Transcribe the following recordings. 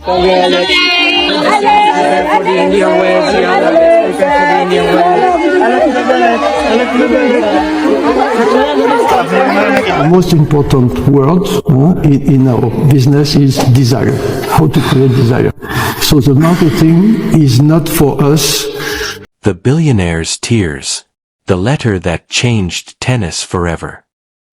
For the Indian way, for the Indian The most important word in our business is desire. How to create desire. So the marketing is not for us. The Billionaire's Tears. The letter that changed tennis forever.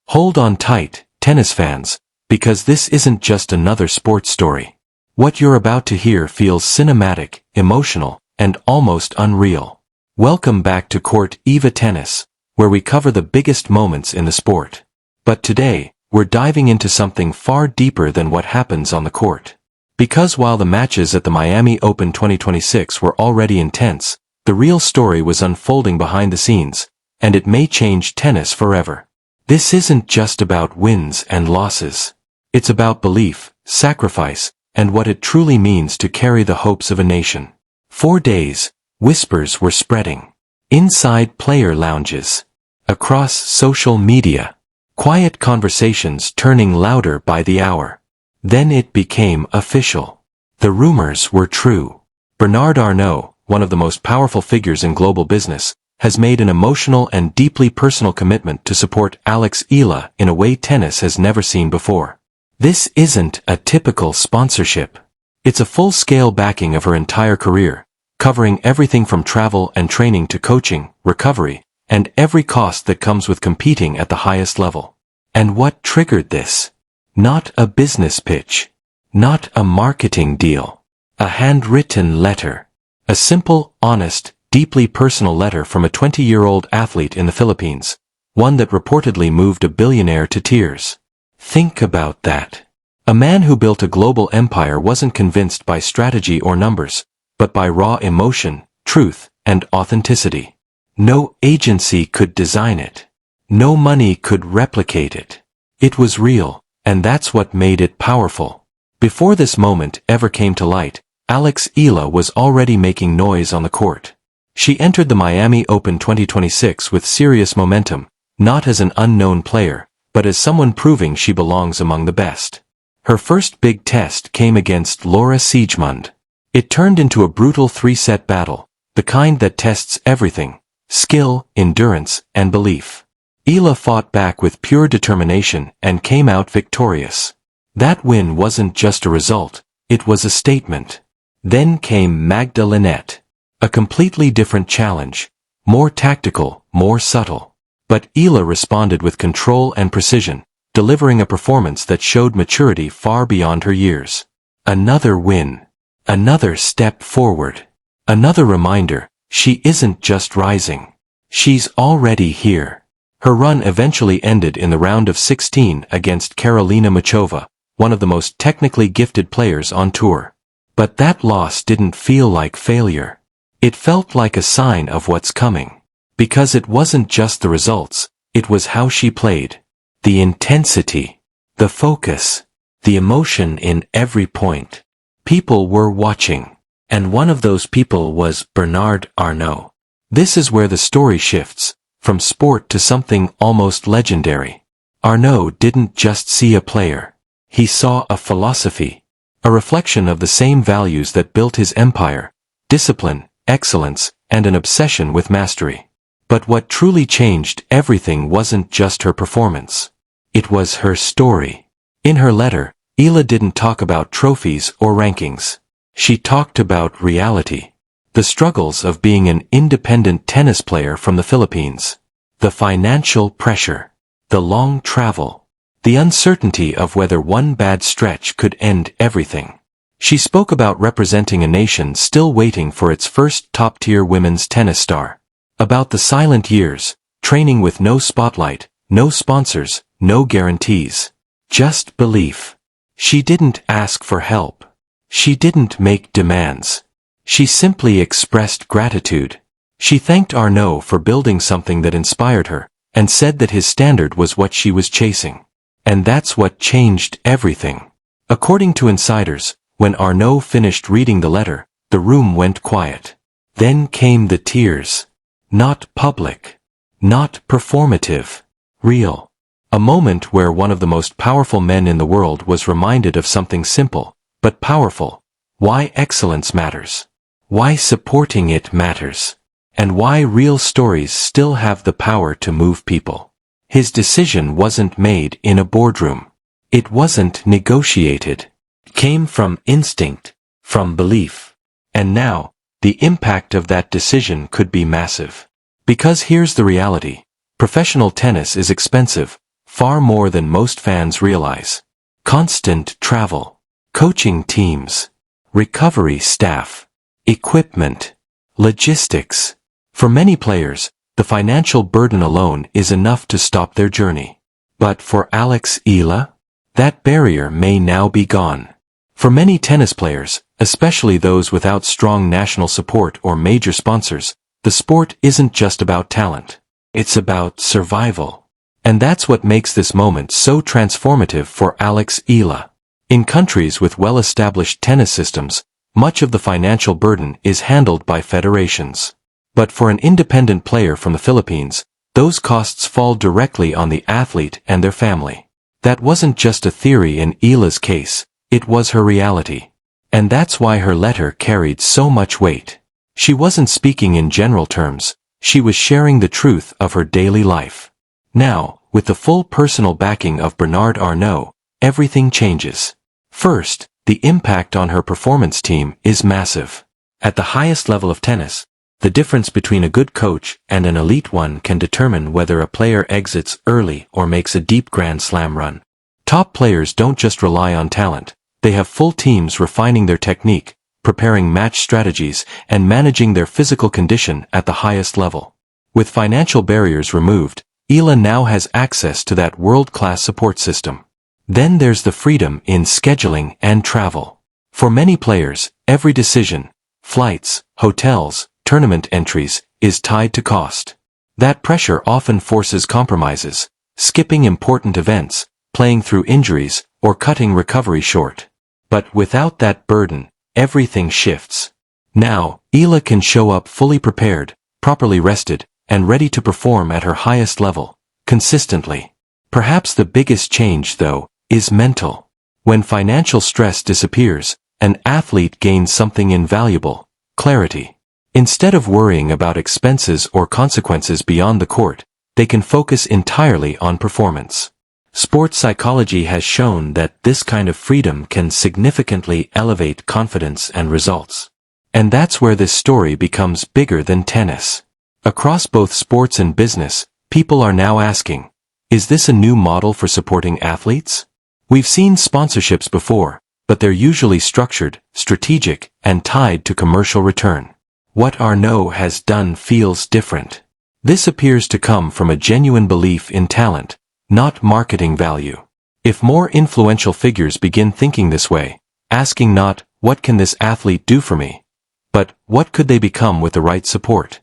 Hold on tight, tennis fans, because this isn't just another sports story. What you're about to hear feels cinematic, emotional, and almost unreal. Welcome back to Court Eva Tennis, where we cover the biggest moments in the sport. But today, we're diving into something far deeper than what happens on the court. Because while the matches at the Miami Open 2026 were already intense, the real story was unfolding behind the scenes, and it may change tennis forever. This isn't just about wins and losses. It's about belief, sacrifice, and what it truly means to carry the hopes of a nation. 4 days, whispers were spreading. Inside player lounges. Across social media. Quiet conversations turning louder by the hour. Then it became official. The rumors were true. Bernard Arnault, one of the most powerful figures in global business, has made an emotional and deeply personal commitment to support Alex Eala in a way tennis has never seen before. This isn't a typical sponsorship. It's a full-scale backing of her entire career, covering everything from travel and training to coaching, recovery, and every cost that comes with competing at the highest level. And what triggered this? Not a business pitch. Not a marketing deal. A handwritten letter. A simple, honest, deeply personal letter from a 20-year-old athlete in the Philippines, one that reportedly moved a billionaire to tears. Think about that. A man who built a global empire wasn't convinced by strategy or numbers, but by raw emotion, truth, and authenticity. No agency could design it. No money could replicate it. It was real, and that's what made it powerful. Before this moment ever came to light, Alex Eala was already making noise on the court. She entered the Miami Open 2026 with serious momentum, not as an unknown player, but as someone proving she belongs among the best. Her first big test came against Laura Siegemund. It turned into a brutal 3-set battle, the kind that tests everything: skill, endurance, and belief. Eala fought back with pure determination and came out victorious. That win wasn't just a result, it was a statement. Then came Magda Linette. A completely different challenge. More tactical, more subtle. But Eala responded with control and precision, delivering a performance that showed maturity far beyond her years. Another win. Another step forward. Another reminder, she isn't just rising. She's already here. Her run eventually ended in the round of 16 against Karolina Muchova, one of the most technically gifted players on tour. But that loss didn't feel like failure. It felt like a sign of what's coming. Because it wasn't just the results, it was how she played. The intensity. The focus. The emotion in every point. People were watching. And one of those people was Bernard Arnault. This is where the story shifts, from sport to something almost legendary. Arnault didn't just see a player. He saw a philosophy. A reflection of the same values that built his empire: discipline, excellence, and an obsession with mastery. But what truly changed everything wasn't just her performance. It was her story. In her letter, Eala didn't talk about trophies or rankings. She talked about reality. The struggles of being an independent tennis player from the Philippines. The financial pressure. The long travel. The uncertainty of whether one bad stretch could end everything. She spoke about representing a nation still waiting for its first top-tier women's tennis star. About the silent years, training with no spotlight, no sponsors, no guarantees. Just belief. She didn't ask for help. She didn't make demands. She simply expressed gratitude. She thanked Arnault for building something that inspired her, and said that his standard was what she was chasing. And that's what changed everything. According to insiders, when Arnault finished reading the letter, the room went quiet. Then came the tears. Not public. Not performative. Real. A moment where one of the most powerful men in the world was reminded of something simple, but powerful: why excellence matters, why supporting it matters, and why real stories still have the power to move people. His decision wasn't made in a boardroom. It wasn't negotiated. It came from instinct, from belief. And now, the impact of that decision could be massive. Because here's the reality. Professional tennis is expensive, far more than most fans realize. Constant travel, coaching teams, recovery staff, equipment, logistics. For many players, the financial burden alone is enough to stop their journey. But for Alex Eala, that barrier may now be gone. For many tennis players, especially those without strong national support or major sponsors, the sport isn't just about talent. It's about survival. And that's what makes this moment so transformative for Alex Eala. In countries with well-established tennis systems, much of the financial burden is handled by federations. But for an independent player from the Philippines, those costs fall directly on the athlete and their family. That wasn't just a theory in Eala's case, it was her reality. And that's why her letter carried so much weight. She wasn't speaking in general terms, she was sharing the truth of her daily life. Now, with the full personal backing of Bernard Arnault, everything changes. First, the impact on her performance team is massive. At the highest level of tennis, the difference between a good coach and an elite one can determine whether a player exits early or makes a deep Grand Slam run. Top players don't just rely on talent, they have full teams refining their technique, preparing match strategies, and managing their physical condition at the highest level. With financial barriers removed, Eala now has access to that world-class support system. Then there's the freedom in scheduling and travel. For many players, every decision, flights, hotels, tournament entries, is tied to cost. That pressure often forces compromises, skipping important events, playing through injuries, or cutting recovery short. But without that burden, everything shifts. Now, Eala can show up fully prepared, properly rested, and ready to perform at her highest level, consistently. Perhaps the biggest change, though, is mental. When financial stress disappears, an athlete gains something invaluable: clarity. Instead of worrying about expenses or consequences beyond the court, they can focus entirely on performance. Sports psychology has shown that this kind of freedom can significantly elevate confidence and results. And that's where this story becomes bigger than tennis. Across both sports and business, people are now asking, is this a new model for supporting athletes? We've seen sponsorships before, but they're usually structured, strategic, and tied to commercial return. What Arnault has done feels different. This appears to come from a genuine belief in talent, not marketing value. If more influential figures begin thinking this way, asking not, what can this athlete do for me, but what could they become with the right support?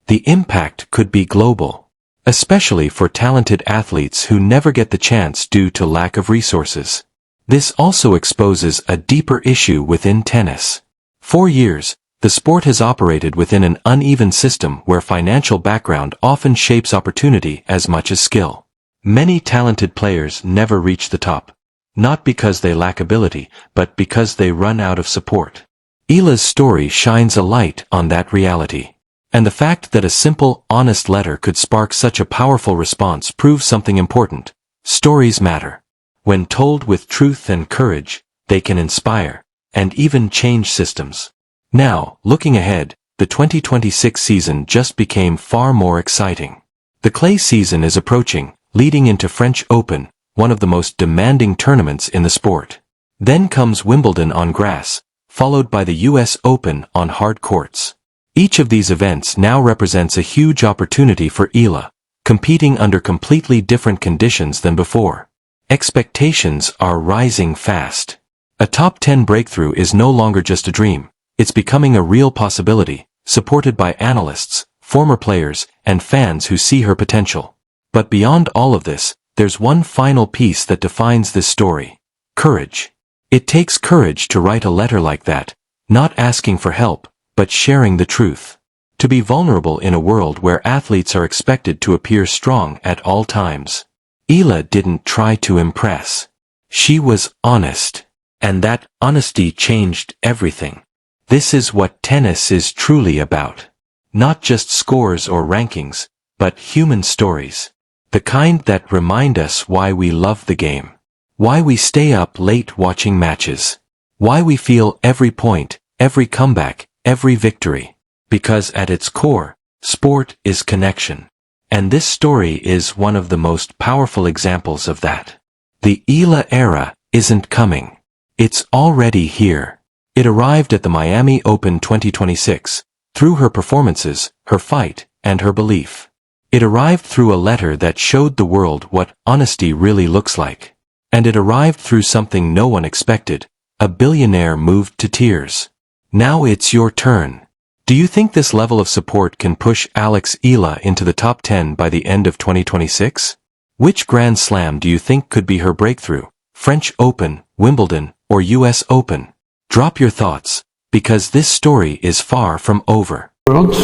The impact could be global, especially for talented athletes who never get the chance due to lack of resources. This also exposes a deeper issue within tennis. For years, the sport has operated within an uneven system where financial background often shapes opportunity as much as skill. Many talented players never reach the top, not because they lack ability, but because they run out of support. Eala's story shines a light on that reality. And the fact that a simple, honest letter could spark such a powerful response proves something important. Stories matter. When told with truth and courage, they can inspire, and even change systems. Now, looking ahead, the 2026 season just became far more exciting. The clay season is approaching, leading into French Open, one of the most demanding tournaments in the sport. Then comes Wimbledon on grass, followed by the US Open on hard courts. Each of these events now represents a huge opportunity for Eala, competing under completely different conditions than before. Expectations are rising fast. A top 10 breakthrough is no longer just a dream. It's becoming a real possibility, supported by analysts, former players, and fans who see her potential. But beyond all of this, there's one final piece that defines this story: courage. It takes courage to write a letter like that, not asking for help, but sharing the truth. To be vulnerable in a world where athletes are expected to appear strong at all times. Eala didn't try to impress. She was honest. And that honesty changed everything. This is what tennis is truly about. Not just scores or rankings, but human stories. The kind that remind us why we love the game. Why we stay up late watching matches. Why we feel every point, every comeback, every victory. Because at its core, sport is connection. And this story is one of the most powerful examples of that. The Eala era isn't coming. It's already here. It arrived at the Miami Open 2026, through her performances, her fight, and her belief. It arrived through a letter that showed the world what honesty really looks like. And it arrived through something no one expected, a billionaire moved to tears. Now it's your turn. Do you think this level of support can push Alex Eala into the top 10 by the end of 2026? Which Grand Slam do you think could be her breakthrough? French Open, Wimbledon, or US Open? Drop your thoughts, because this story is far from over. World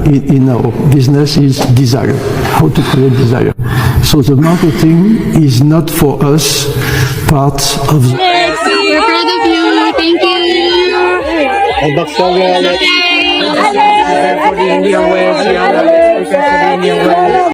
in our business is desire, how to create desire. So the marketing is not for us part of the... We're proud of you. Thank you. And that's all we are. For the Indian way, for the Indian way.